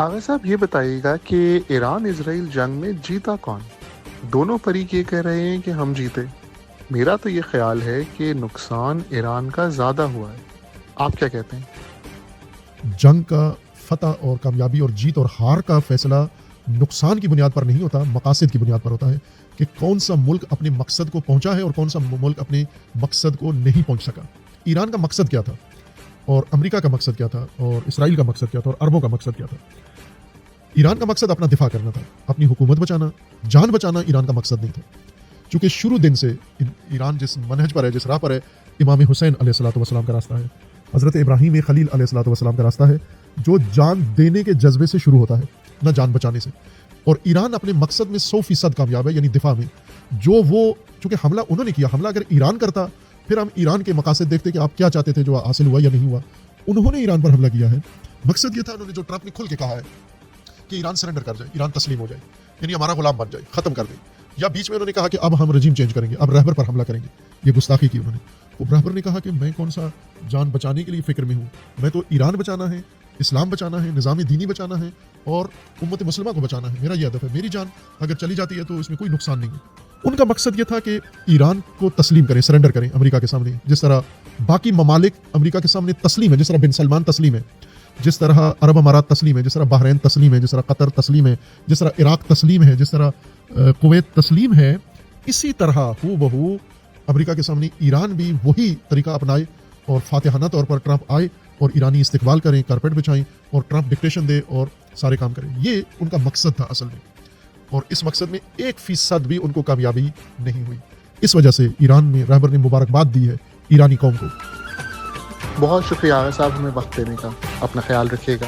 आगा साहब ये बताइएगा कि ईरान इसराइल जंग में जीता कौन? दोनों फरीक ये कह रहे हैं कि हम जीते। मेरा तो ये ख्याल है कि नुकसान ईरान का ज़्यादा हुआ है। आप क्या कहते हैं? जंग का फतह और कामयाबी और जीत और हार का फैसला नुकसान की बुनियाद पर नहीं होता, मकासद की बुनियाद पर होता है कि कौन सा मुल्क अपने मकसद को पहुंचा है और कौन सा मुल्क अपने मकसद को नहीं पहुंच सका। ईरान का मकसद क्या था और अमेरिका का मकसद क्या था और इसराइल का मकसद क्या था और अरबों का मकसद क्या था। ईरान का मकसद अपना दिफा करना था, अपनी हुकूमत बचाना, जान बचाना ईरान का मकसद नहीं था। चूँकि शुरू दिन से ईरान जिस मनहज पर है, जिस राह पर है, इमाम हुसैन अलैहिस्सलातु वस्सलाम का रास्ता है, हज़रत इब्राहीम खलील अलैहिस्सलातु वस्सलाम का रास्ता है, जो जान देने के जज्बे से शुरू होता है, न जान बचाने से। और ईरान अपने मकसद में 100% कामयाब है, यानी दिफा में। जो वो चूँकि हमला उन्होंने किया, हमला अगर ईरान करता फिर हम ईरान के मकासद देखते कि आप क्या चाहते थे, जो हासिल हुआ या नहीं हुआ। उन्होंने ईरान पर हमला किया है। मकसद ये था, उन्होंने जो ट्रंप ने खुल के कहा है कि ईरान सरेंडर कर जाए, ईरान तस्लीम हो जाए, यानी हमारा गुलाम बन जाए, खत्म कर दे। या बीच में उन्होंने कहा कि अब हम रजीम चेंज करेंगे, अब रहबर पर हमला करेंगे। ये गुस्ताखी की उन्होंने। वो रहबर ने कहा कि मैं कौन सा जान बचाने के लिए फिक्र में हूँ, मैं तो ईरान बचाना है, इस्लाम बचाना है, निज़ाम दीनी बचाना है और उम्मत मुस्लिमा को बचाना है। मेरा ये हदफ है, मेरी जान अगर चली जाती है तो इसमें कोई नुकसान नहीं है। उनका मकसद ये था कि ईरान को तस्लीम करें, सरेंडर करें अमेरिका के सामने, जिस तरह बाकी ममालिक अमेरिका के सामने तस्लीम है, जिस तरह बिन सलमान तस्लीम है, जिस तरह अरब अमारात तस्लीम है, जिस तरह बहरीन तस्लीम है, जिस तरह कतर तस्लीम है, जिस तरह इराक तस्लीम है, जिस तरह कुवैत तस्लीम है। इसी तरह हूबहू अमेरिका के सामने ईरान भी वही तरीका अपनाए और फातिहाना तौर पर ट्रंप आए और ईरानी इस्तकबाल करें, कारपेट बिछाएं और ट्रंप डिक्टेशन दे और सारे काम करें। ये उनका मकसद था असल में, और इस मकसद में 1% भी उनको कामयाबी नहीं हुई। इस वजह से ईरान ने रहबर ने मुबारकबाद दी है ईरानी कौम को। बहुत शुक्रिया आगा साहब हमें वक्त देने का। अपना ख्याल रखिएगा।